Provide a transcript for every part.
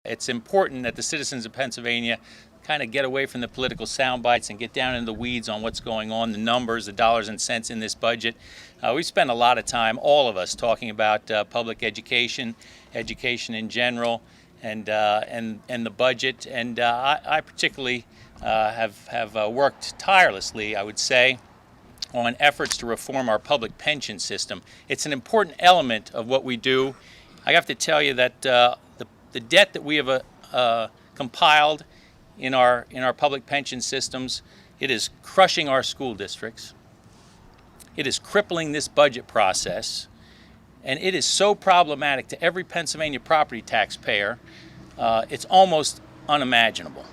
it's important that the citizens of Pennsylvania kind of get away from the political sound bites and get down into the weeds on what's going on, the numbers, the dollars and cents in this budget. We spend a lot of time, all of us, talking about public education, education in general, and the budget. And I particularly have worked tirelessly, I would say, on efforts to reform our public pension system. It's an important element of what we do. I have to tell you that the debt that we have compiled in our public pension systems, it is crushing our school districts. It is crippling this budget process, and it is so problematic to every Pennsylvania property taxpayer, it's almost unimaginable.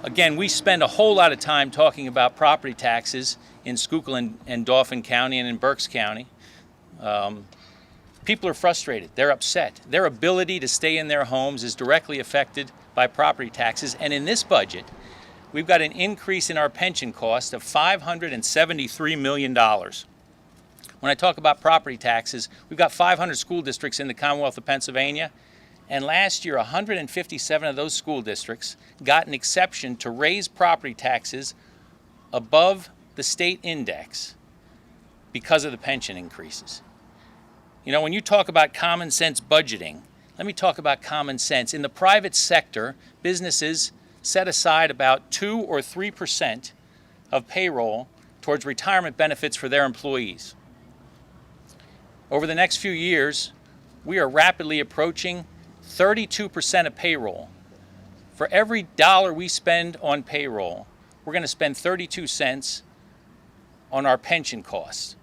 Again, we spend a whole lot of time talking about property taxes in Schuylkill and Dauphin County and in Berks County. People are frustrated. They're upset. Their ability to stay in their homes is directly affected by property taxes. And in this budget, we've got an increase in our pension cost of $573 million. When I talk about property taxes, we've got 500 school districts in the Commonwealth of Pennsylvania. And last year, 157 of those school districts got an exception to raise property taxes above the state index because of the pension increases. You know, when you talk about common sense budgeting, let me talk about common sense. In the private sector, businesses set aside about 2 or 3% of payroll towards retirement benefits for their employees. Over the next few years, we are rapidly approaching 32% of payroll. For every dollar we spend on payroll, we're going to spend 32 cents on our pension costs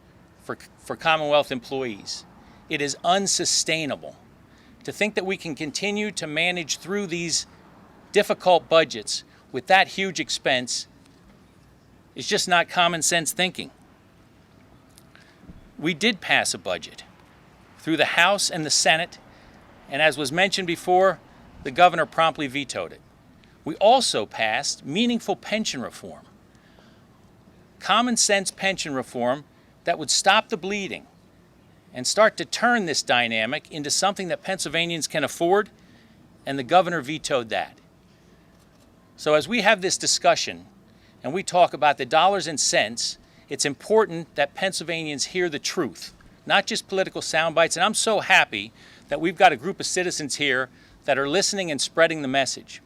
for Commonwealth employees. It is unsustainable. To think that we can continue to manage through these difficult budgets with that huge expense is just not common sense thinking. We did pass a budget through the House and the Senate, and as was mentioned before, the governor promptly vetoed it. We also passed meaningful pension reform. Common sense pension reform that would stop the bleeding and start to turn this dynamic into something that Pennsylvanians can afford, and the governor vetoed that. So as we have this discussion and we talk about the dollars and cents, it's important that Pennsylvanians hear the truth, not just political sound bites. And I'm so happy that we've got a group of citizens here that are listening and spreading the message.